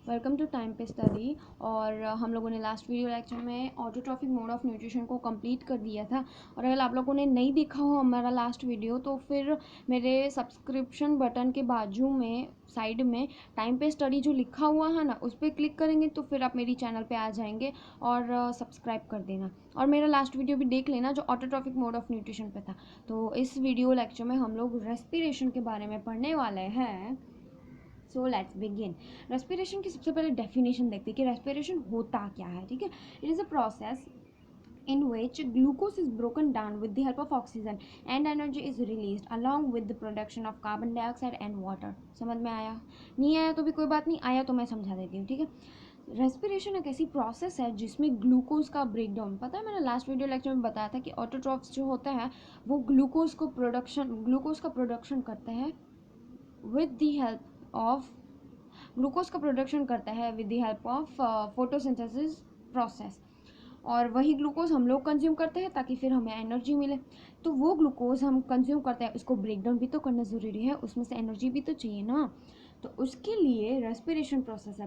Welcome to time पे study. और हम लोगों ने लास्ट वीडियो लेक्चर में ऑटोट्रॉफिक मोड ऑफ न्यूट्रिशन को कंप्लीट कर दिया था। और अगर आप लोगों ने नहीं देखा हो हमारा लास्ट वीडियो तो फिर मेरे सब्सक्रिप्शन बटन के बाजू में साइड में टाइम पे स्टडी जो लिखा हुआ है ना, उस पर क्लिक करेंगे तो फिर आप मेरी चैनल पे आ जाएंगे और सब्सक्राइब कर देना। और मेरा लास्ट वीडियो भी देख लेना जो ऑटोट्रॉफिक मोड ऑफ न्यूट्रिशन पे था। तो इस वीडियो लेक्चर में हम लोग रेस्पिरेशन के बारे में पढ़ने वाले हैं। So let's begin. रेस्पिरेशन की सबसे पहले डेफिनेशन देखते हैं कि रेस्पिरेशन होता क्या है। ठीक है, it is a process in which glucose is broken down with the help of oxygen and energy is released along with the production of carbon dioxide and water। समझ में आया? नहीं आया तो भी कोई बात नहीं, आया तो मैं समझा देती हूँ। ठीक है, रेस्पिरेशन एक ऐसी प्रोसेस है जिसमें ग्लूकोज का ब्रेकडाउन, पता है मैंने लास्ट वीडियो लेक्चर में बताया था कि ऑटोट्रॉफ्स जो होता है वो ग्लूकोज का प्रोडक्शन करते हैं with the help of glucose का प्रोडक्शन करता है with the help of photosynthesis process. और वही ग्लूकोज हम लोग कंज्यूम करते हैं ताकि फिर हमें एनर्जी मिले। तो वो ग्लूकोज हम कंज्यूम करते हैं, उसको ब्रेक डाउन भी तो करना ज़रूरी है, उसमें से एनर्जी भी तो चाहिए ना। तो उसके लिए रेस्पिरेशन प्रोसेस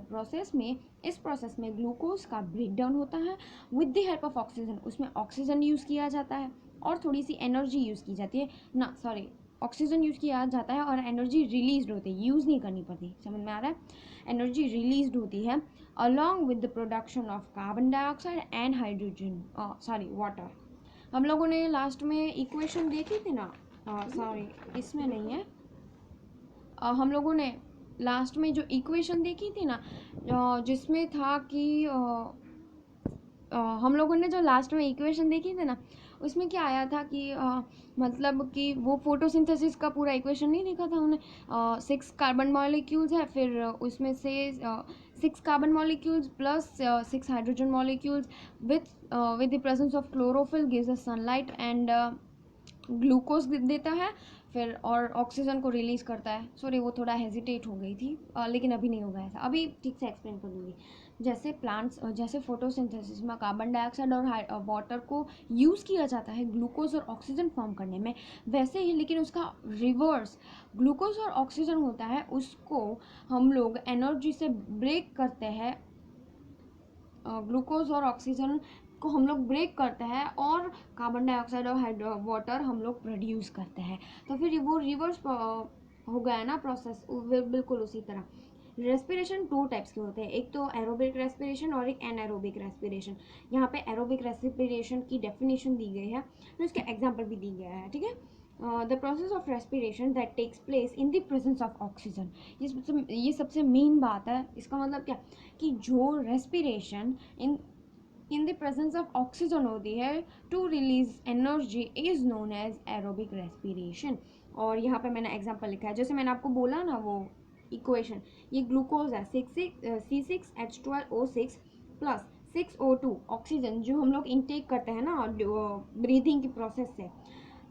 है। इस प्रोसेस में ग्लूकोज का ब्रेक डाउन होता है with the help of oxygen. उसमें ऑक्सीजन यूज़ किया जाता है और थोड़ी सी एनर्जी यूज़ की जाती है ना, सॉरी, ऑक्सीजन यूज़ किया जाता है और एनर्जी रिलीज होती है, यूज़ नहीं करनी पड़ती। समझ में आ रहा है? एनर्जी रिलीज होती है along with the production of carbon dioxide and hydrogen, water। हम लोगों ने लास्ट में इक्वेशन देखी थी ना, सॉरी इसमें नहीं है। हम लोगों ने लास्ट में जो इक्वेशन देखी थी ना, जिसमें था कि हम लोगों ने जो लास्ट में इक्वेशन देखी थी ना, उसमें क्या आया था कि मतलब कि वो फोटोसिंथेसिस का पूरा इक्वेशन नहीं देखा था उन्हें। 6 कार्बन मॉलिक्यूल्स है, फिर उसमें से 6 carbon molecules plus 6 hydrogen molecules with the presence of chlorophyll gives us sunlight and glucose देता है फिर, और ऑक्सीजन को रिलीज करता है। सॉरी वो थोड़ा हेजिटेट हो गई थी, लेकिन अभी नहीं होगा ऐसा, अभी ठीक से एक्सप्लेन कर दूंगी। जैसे फोटोसिंथेसिस में कार्बन डाइऑक्साइड और वाटर को यूज़ किया जाता है ग्लूकोज और ऑक्सीजन फॉर्म करने में, वैसे ही लेकिन उसका रिवर्स ग्लूकोज और ऑक्सीजन होता है, उसको हम लोग एनर्जी से ब्रेक करते हैं। ग्लूकोज और ऑक्सीजन को हम लोग ब्रेक करते हैं और कार्बन डाइऑक्साइड और वाटर हम लोग प्रोड्यूस करते हैं। तो फिर वो रिवर्स हो गया ना प्रोसेस, बिल्कुल उसी तरह। रेस्पिरेशन 2 टाइप्स के होते हैं, एक तो एरोबिक रेस्पिरेशन और एक एनारोबिक रेस्पिरेशन। यहाँ पे एरोबिक रेस्पिरेशन की डेफिनेशन दी गई है, फिर उसके एग्जाम्पल भी दी गया है। ठीक है, the process of respiration that takes place in the presence of oxygen. ये सबसे मेन बात है। इसका मतलब क्या कि जो respiration in the presence of oxygen होती है to release energy is known as aerobic respiration. और यहाँ पे मैंने एग्जांपल लिखा है, जैसे मैंने आपको बोला ना वो इक्वेशन, ये ग्लूकोज है C6H12O6 प्लस 6O2 ऑक्सीजन जो हम लोग इनटेक करते हैं ना ब्रीथिंग की प्रोसेस से,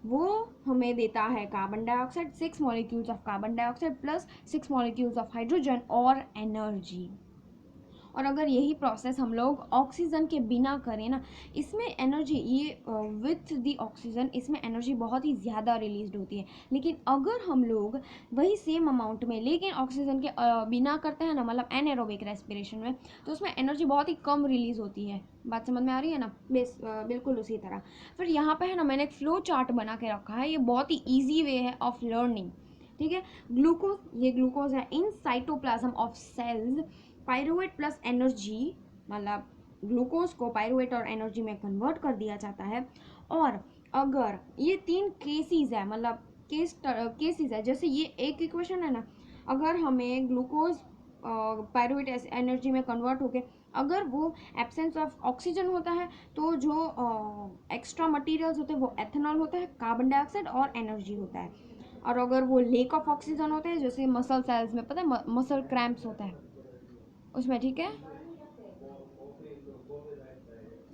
वो हमें देता है carbon dioxide, 6 molecules of carbon dioxide plus 6 molecules of hydrogen और एनर्जी। और अगर यही प्रोसेस हम लोग ऑक्सीजन के बिना करें ना, इसमें एनर्जी विथ द ऑक्सीजन इसमें एनर्जी बहुत ही ज़्यादा रिलीज होती है। लेकिन अगर हम लोग वही सेम अमाउंट में लेकिन ऑक्सीजन के बिना करते हैं ना, मतलब एनएरोबिक रेस्पिरेशन में, तो उसमें एनर्जी बहुत ही कम रिलीज होती है। बात समझ में आ रही है ना? बिल्कुल उसी तरह। फिर यहाँ पे है ना, मैंने एक फ्लो चार्ट बना के रखा है, ये बहुत ही ईजी वे है ऑफ लर्निंग। ठीक है, ये ग्लूकोज है in cytoplasm of cells. Pyruvate plus energy, मतलब ग्लूकोज को पायरुवेट और एनर्जी में कन्वर्ट कर दिया जाता है। और अगर ये 3 केसेस है, मतलब केसेस है, जैसे ये एक इक्वेशन है ना, अगर हमें ग्लूकोज पायरुवेट एनर्जी में कन्वर्ट होके अगर वो एब्सेंस ऑफ ऑक्सीजन होता है तो जो एक्स्ट्रा मटेरियल्स होते हैं वो एथेनॉल होता है, कार्बन डाइऑक्साइड और एनर्जी होता है। और अगर वो लेक ऑफ ऑक्सीजन होते हैं, जैसे मसल सेल्स में पता है मसल क्रैम्प्स होता है उसमें, ठीक है,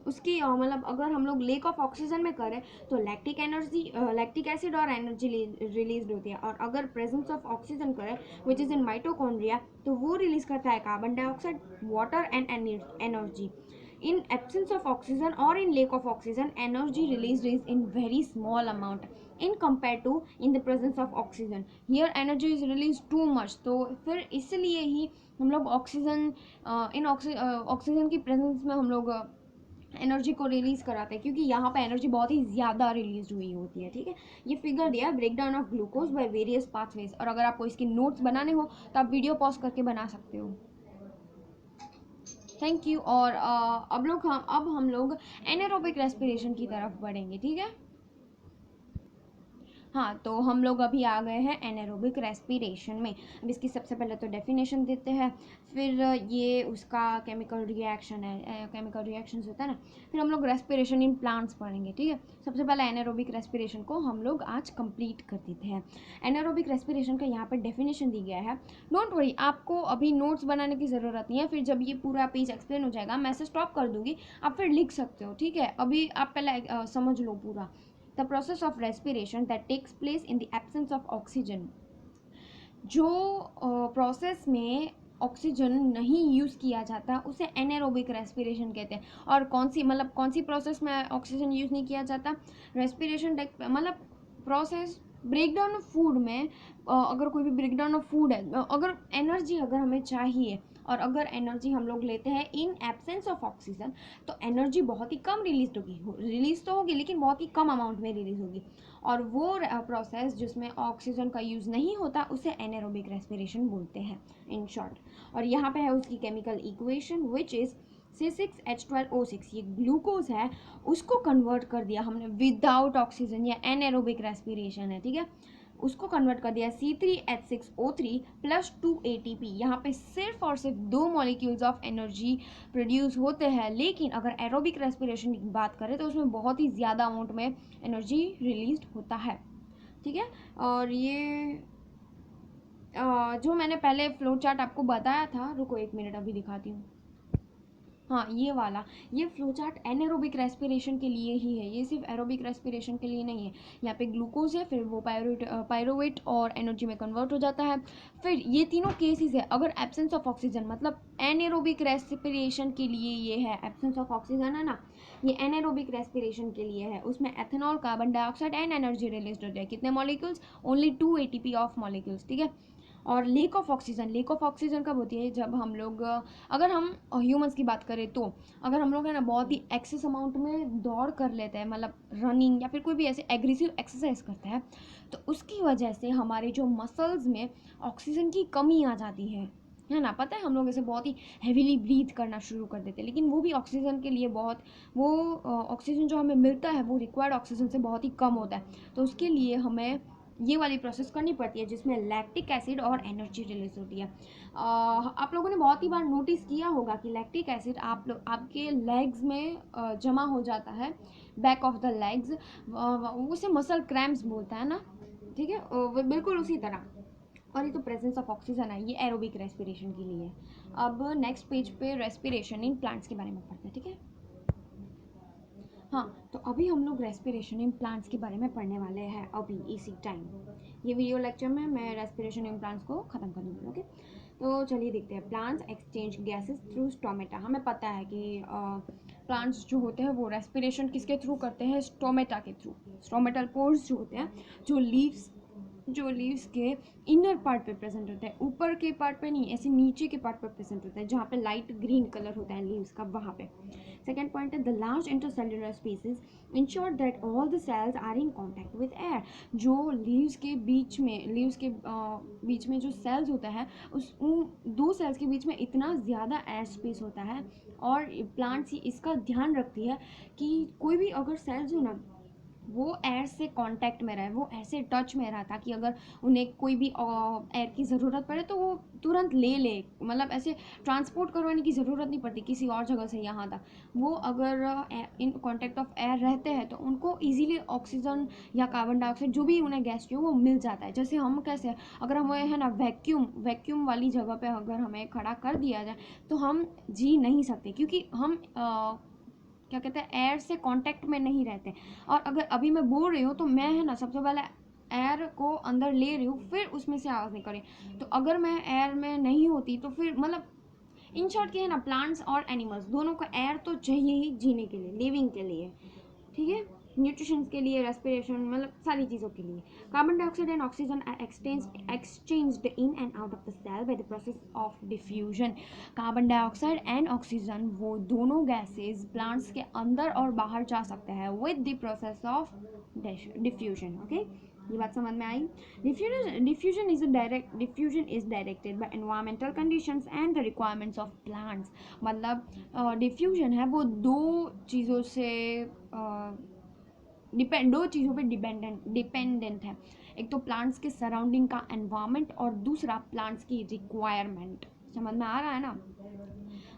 उसकी मतलब अगर हम लोग लेक ऑफ ऑक्सीजन में करें तो लैक्टिक एसिड और एनर्जी रिलीज होती है। और अगर प्रेजेंस ऑफ ऑक्सीजन करें विच इज़ इन माइटोकॉन्ड्रिया, तो वो रिलीज करता है carbon dioxide, water and energy. In absence of oxygen और in lack of oxygen, energy release is in very small amount. In compare to in the presence of oxygen, here energy is release too much. तो फिर इसलिए ही हम लोग oxygen oxygen की presence में हम लोग एनर्जी को रिलीज़ कराते हैं, क्योंकि यहाँ पे एनर्जी बहुत ही ज़्यादा रिलीज हुई होती है। ठीक है, ये फिगर दिया है break down of glucose by various pathways, और अगर आपको इसके नोट्स बनाने हो तो आप वीडियो पॉज करके बना सकते हो। Thank you. और अब हम लोग एनारोबिक रेस्पिरेशन की तरफ बढ़ेंगे। ठीक है, हाँ, तो हम लोग अभी आ गए हैं एनारोबिक रेस्पिरेशन में। अब इसकी सबसे पहले तो डेफिनेशन देते हैं, फिर ये उसका केमिकल रिएक्शन है, केमिकल रिएक्शंस होता है ना, फिर हम लोग रेस्पिरेशन इन प्लांट्स पढ़ेंगे। ठीक है, सबसे पहले एनारोबिक रेस्पिरेशन को हम लोग आज कंप्लीट कर देते हैं। एनारोबिक रेस्पिरेशन का यहाँ पर डेफिनेशन दी गया है। डोंट वरी, आपको अभी नोट्स बनाने की ज़रूरत नहीं है, फिर जब ये पूरा पेज एक्सप्लेन हो जाएगा मैं इसे स्टॉप कर दूँगी, आप फिर लिख सकते हो। ठीक है, अभी आप पहले समझ लो पूरा। The process of respiration that takes place in the absence of oxygen, जो प्रोसेस में ऑक्सीजन नहीं यूज़ किया जाता उसे एनारोबिक रेस्पिरेशन कहते हैं। और कौन सी प्रोसेस में ऑक्सीजन यूज़ नहीं किया जाता? रेस्पिरेशन मतलब प्रोसेस ब्रेकडाउन ऑफ फूड में, अगर कोई भी ब्रेकडाउन ऑफ फूड है, अगर एनर्जी अगर हमें चाहिए और अगर एनर्जी हम लोग लेते हैं इन एब्सेंस ऑफ ऑक्सीजन, तो एनर्जी बहुत ही कम रिलीज तो होगी लेकिन बहुत ही कम अमाउंट में रिलीज होगी। और वो प्रोसेस जिसमें ऑक्सीजन का यूज़ नहीं होता उसे एनारोबिक रेस्पिरेशन बोलते हैं इन शॉर्ट। और यहाँ पे है उसकी chemical equation which is C6H12O6। ये ग्लूकोज है, उसको कन्वर्ट कर दिया हमने विदाउट ऑक्सीजन, या एनारोबिक रेस्पिरेशन है। ठीक है, उसको कन्वर्ट कर दिया C3H6O3 प्लस 2 ATP। यहाँ पे सिर्फ और सिर्फ 2 मॉलिक्यूल्स ऑफ एनर्जी प्रोड्यूस होते हैं, लेकिन अगर एरोबिक रेस्पिरेशन की बात करें तो उसमें बहुत ही ज़्यादा अमाउंट में एनर्जी रिलीज होता है। ठीक है, और ये जो मैंने पहले फ्लो चार्ट आपको बताया था, रुको 1 मिनट अभी दिखाती हूँ। हाँ, ये फ्लो चार्ट एनारोबिक रेस्पिरेशन के लिए ही है, ये सिर्फ एरोबिक रेस्पिरेशन के लिए नहीं है। यहाँ पे ग्लूकोज है, फिर वो पायरुवेट और एनर्जी में कन्वर्ट हो जाता है। फिर ये तीनों केसेस है अगर एब्सेंस ऑफ ऑक्सीजन, मतलब एनारोबिक रेस्पिरेशन के लिए ये है, एब्सेंस ऑफ ऑक्सीजन है ना, ये एनारोबिक रेस्पिरेशन के लिए है। उसमें ethanol, carbon dioxide and energy release होते हैं। कितने molecules? Only 2 ATP of molecules. ठीक है, और लेक ऑफ ऑक्सीजन कब होती है? जब हम लोग, अगर हम ह्यूमंस की बात करें तो अगर हम लोग है ना बहुत ही एक्सेस अमाउंट में दौड़ कर लेते हैं, मतलब रनिंग या फिर कोई भी ऐसे एग्रेसिव एक्सरसाइज करते हैं, तो उसकी वजह से हमारे जो मसल्स में ऑक्सीजन की कमी आ जाती है ना। पता है, हम लोग ऐसे बहुत ही हैवीली ब्रीथ करना शुरू कर देते हैं, लेकिन वो भी ऑक्सीजन के लिए वो ऑक्सीजन जो हमें मिलता है वो रिक्वायर्ड ऑक्सीजन से बहुत ही कम होता है। तो उसके लिए हमें ये वाली प्रोसेस करनी पड़ती है जिसमें लैक्टिक एसिड और एनर्जी रिलीज होती है। आप लोगों ने बहुत ही बार नोटिस किया होगा कि लैक्टिक एसिड आपके लेग्स में जमा हो जाता है, बैक ऑफ द लेग्स, उसे मसल क्रैम्प्स बोलता है ना। ठीक है, वो बिल्कुल उसी तरह। और ये तो प्रेजेंस ऑफ ऑक्सीजन है, ये एरोबिक रेस्पिरेशन के लिए। अब नेक्स्ट पेज पे रेस्पिरेशन इन प्लांट्स के बारे में पढ़ते हैं। ठीक है, हाँ, तो अभी हम लोग रेस्पिरेशन इन प्लांट्स के बारे में पढ़ने वाले हैं अभी इसी टाइम। ये वीडियो लेक्चर में मैं रेस्पिरेशन इन प्लांट्स को ख़त्म कर दूँगी। ओके, तो चलिए देखते हैं। Plants exchange gases through stomata. हमें पता है कि प्लांट्स जो होते हैं वो रेस्पिरेशन किसके थ्रू करते हैं? स्टोमेटा के थ्रू। स्टोमेटल पोर्स जो होते हैं, जो लीव्स के इनर पार्ट पे प्रेजेंट होता है, ऊपर के पार्ट पे नहीं, ऐसे नीचे के पार्ट पे प्रेजेंट होता है, जहाँ पे लाइट ग्रीन कलर होता है लीव्स का, वहाँ पे। सेकेंड पॉइंट है the large intercellular spaces ensure that all the cells are in contact with air. जो लीव्स के बीच में जो सेल्स होता है, उन 2 सेल्स के बीच में इतना ज़्यादा एयर स्पेस होता है, और प्लांट्स इसका ध्यान रखती है कि कोई भी अगर सेल्स हो ना, वो एयर से कांटेक्ट में रहे, वो ऐसे टच में रहा, ताकि अगर उन्हें कोई भी एयर की ज़रूरत पड़े तो वो तुरंत ले, मतलब ऐसे ट्रांसपोर्ट करवाने की ज़रूरत नहीं पड़ती किसी और जगह से यहाँ तक। वो अगर इन कांटेक्ट ऑफ एयर रहते हैं तो उनको इजीली ऑक्सीजन या कार्बन डाइऑक्साइड जो भी उन्हें गैस चाहिए वो मिल जाता है। जैसे हम कैसे, अगर हमें है ना वैक्यूम वाली जगह पे अगर हमें खड़ा कर दिया जाए तो हम जी नहीं सकते, क्योंकि हम क्या कहते हैं, एयर से कांटेक्ट में नहीं रहते। और अगर अभी मैं बोल रही हूँ तो मैं है ना सबसे पहले एयर को अंदर ले रही हूँ, फिर उसमें से आवाज़ निकल रही। तो अगर मैं एयर में नहीं होती तो फिर, मतलब इन शॉर्ट के है ना, प्लांट्स और एनिमल्स दोनों को एयर तो चाहिए ही जीने के लिए, लिविंग के लिए। ठीक है, न्यूट्रिशन के लिए, रेस्पिरेशन, मतलब सारी चीज़ों के लिए। Carbon dioxide and oxygen are exchanged in and out of the cell by the process of diffusion. Carbon dioxide and oxygen वो दोनों गैसेज प्लांट्स के अंदर और बाहर जा सकते हैं with the process of diffusion. Okay, ये बात समझ में आई। Diffusion is directed by environmental conditions and the requirements of plants. मतलब डिफ्यूजन है वो दो चीज़ों पे डिपेंडेंट है। एक तो प्लांट्स के सराउंडिंग का एनवायरनमेंट और दूसरा प्लांट्स की रिक्वायरमेंट। समझ में आ रहा है ना?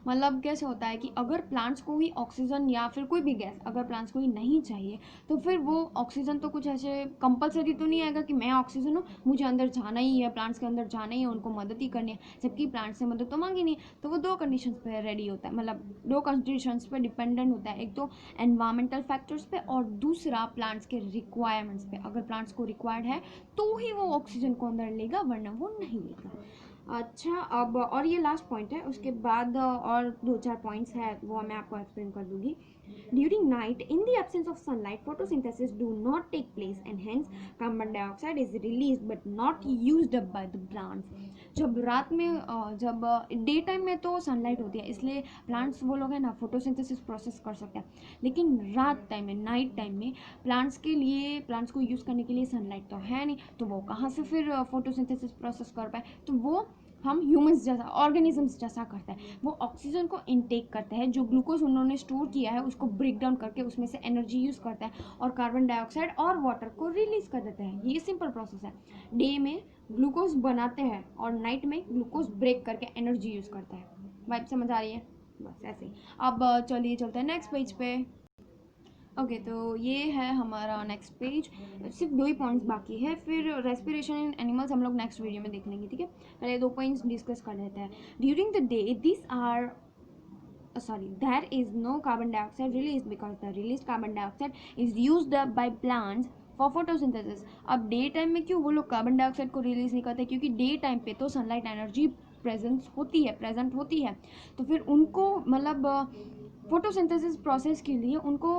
मतलब कैसे होता है कि अगर प्लांट्स को ही ऑक्सीजन या फिर कोई भी गैस अगर प्लांट्स को ही नहीं चाहिए तो फिर वो ऑक्सीजन तो कुछ ऐसे कंपलसरी तो नहीं आएगा कि मैं ऑक्सीजन हूँ, मुझे अंदर जाना ही है, प्लांट्स के अंदर जाना ही है, उनको मदद ही करनी है, जबकि प्लांट्स से मदद तो मांगी नहीं। तो वो दो कंडीशंस पे रेडी होता है, मतलब दो कंडीशंस पे डिपेंडेंट होता है। एक तो एनवायरमेंटल फैक्टर्स पे और दूसरा प्लांट्स के रिक्वायरमेंट्स पे। अगर प्लांट्स को रिक्वायर्ड है तो ही वो ऑक्सीजन को अंदर लेगा, वरना वो नहीं लेगा। अच्छा, अब और ये लास्ट पॉइंट है, उसके बाद और 2-4 पॉइंट्स है वो मैं आपको एक्सप्लेन कर दूंगी। During night in the absence of sunlight photosynthesis do not take place and hence carbon dioxide is released but not used up by the plants. जब रात में जब डे टाइम में तो सनलाइट होती है, इसलिए प्लांट्स वो लोग हैं ना फोटोसिंथेसिस प्रोसेस कर सकते हैं, लेकिन रात टाइम में, नाइट टाइम में प्लांट्स को यूज़ करने के लिए सनलाइट तो है नहीं, तो वो कहाँ से फिर फोटोसिंथेसिस प्रोसेस कर पाए? तो वो हम ह्यूमंस जैसा, ऑर्गेनिजम्स जैसा करते हैं। वो ऑक्सीजन को इनटेक करते हैं, जो ग्लूकोज उन्होंने स्टोर किया है उसको ब्रेक डाउन करके उसमें से एनर्जी यूज़ करता है और कार्बन डाइऑक्साइड और वाटर को रिलीज कर देते हैं। ये सिंपल प्रोसेस है। डे में ग्लूकोज बनाते हैं और नाइट में ग्लूकोज ब्रेक करके एनर्जी यूज़ करता है। वाइब समझ आ रही है? बस ऐसे ही। अब चलिए चलते हैं नेक्स्ट पेज पे। ओके, तो ये है हमारा नेक्स्ट पेज। सिर्फ 2 ही पॉइंट्स बाकी है, फिर रेस्पिरेशन इन एनिमल्स हम लोग नेक्स्ट वीडियो में देख लेंगे, ठीक है? पहले 2 पॉइंट्स डिस्कस कर लेते हैं। During the day there is no carbon dioxide released because the released carbon dioxide is used up by plants for photosynthesis. अब डे टाइम में क्यों वो लोग कार्बन डाइऑक्साइड को रिलीज नहीं करते? क्योंकि डे टाइम पे तो सनलाइट एनर्जी प्रेजेंट होती है, तो फिर उनको मतलब फोटोसिंथेसिस प्रोसेस के लिए उनको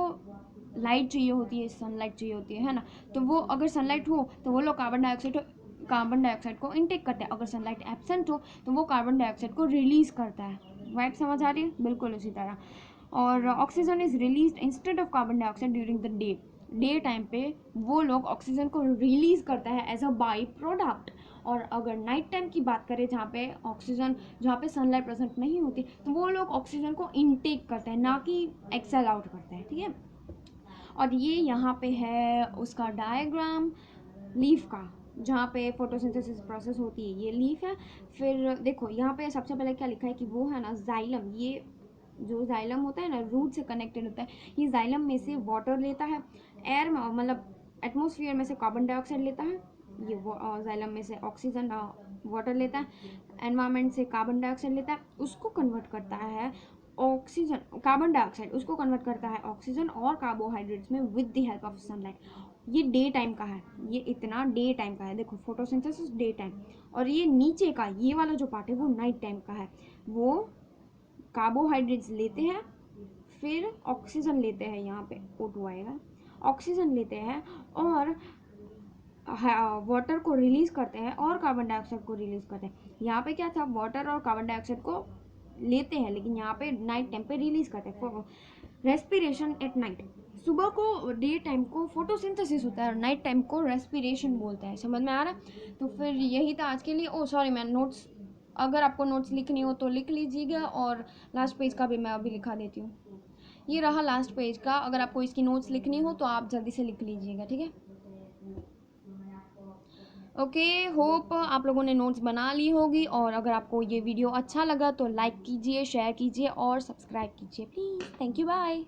लाइट चाहिए होती है, सनलाइट चाहिए होती है ना? तो वो अगर सनलाइट हो तो वो लोग कार्बन डाइऑक्साइड को इनटेक करते हैं, अगर सनलाइट एब्सेंट हो तो वो कार्बन डाइऑक्साइड को रिलीज करता है। वाइब समझ आ रही है? बिल्कुल उसी तरह। और oxygen is release instead of carbon dioxide during the day time पे वो लोग ऑक्सीजन को रिलीज करता है एज अ बाई प्रोडक्ट। और अगर नाइट टाइम की बात करें जहाँ पे सनलाइट प्रेजेंट नहीं होती, तो वो लोग ऑक्सीजन को इनटेक करते हैं, ना कि एक्सेल आउट करते हैं, ठीक है? और ये यहाँ पे है उसका डायग्राम लीफ का, जहाँ पे फोटोसिंथेसिस प्रोसेस होती है, ये लीफ है। फिर देखो यहाँ पे सबसे पहले क्या लिखा है कि वो है ना जाइलम, ये जो जाइलम होता है ना रूट से कनेक्टेड होता है, ये जाइलम में से वाटर लेता है, एयर में मतलब एटमॉस्फेयर में से कार्बन डाइऑक्साइड लेता है, ये वो जाइलम में से ऑक्सीजन वाटर लेता है, एनवायरनमेंट से कार्बन डाइऑक्साइड लेता है, उसको कन्वर्ट करता है ऑक्सीजन, कार्बन डाइऑक्साइड उसको कन्वर्ट करता है ऑक्सीजन और कार्बोहाइड्रेट्स में with the help of sunlight. ये डे टाइम का है, ये इतना डे टाइम का है, देखो फोटोसिंथेसिस डे टाइम। और ये नीचे का ये वाला जो पार्ट है वो नाइट टाइम का है। वो कार्बोहाइड्रेट्स लेते हैं, फिर ऑक्सीजन लेते हैं, यहाँ पे O2 आएगा, ऑक्सीजन लेते हैं और वाटर को रिलीज करते हैं और कार्बन डाइऑक्साइड को रिलीज करते हैं। यहाँ पे क्या था, वाटर और कार्बन डाइऑक्साइड को लेते हैं, लेकिन यहाँ पे नाइट टाइम पे रिलीज करते हैं। रेस्पिरेशन एट नाइट, सुबह को डे टाइम को फोटोसिंथेसिस होता है और नाइट टाइम को रेस्पिरेशन बोलते हैं। समझ में आ रहा है? तो फिर यही था आज के लिए। ओ सॉरी, मैं नोट्स, अगर आपको नोट्स लिखनी हो तो लिख लीजिएगा, और लास्ट पेज का भी मैं अभी लिखा देती हूँ। ये रहा लास्ट पेज का, अगर आपको इसकी नोट्स लिखनी हो तो आप जल्दी से लिख लीजिएगा, ठीक है? ओके, होप आप लोगों ने नोट्स बना ली होगी, और अगर आपको ये वीडियो अच्छा लगा तो लाइक कीजिए, शेयर कीजिए और सब्सक्राइब कीजिए प्लीज़। Thank you, bye.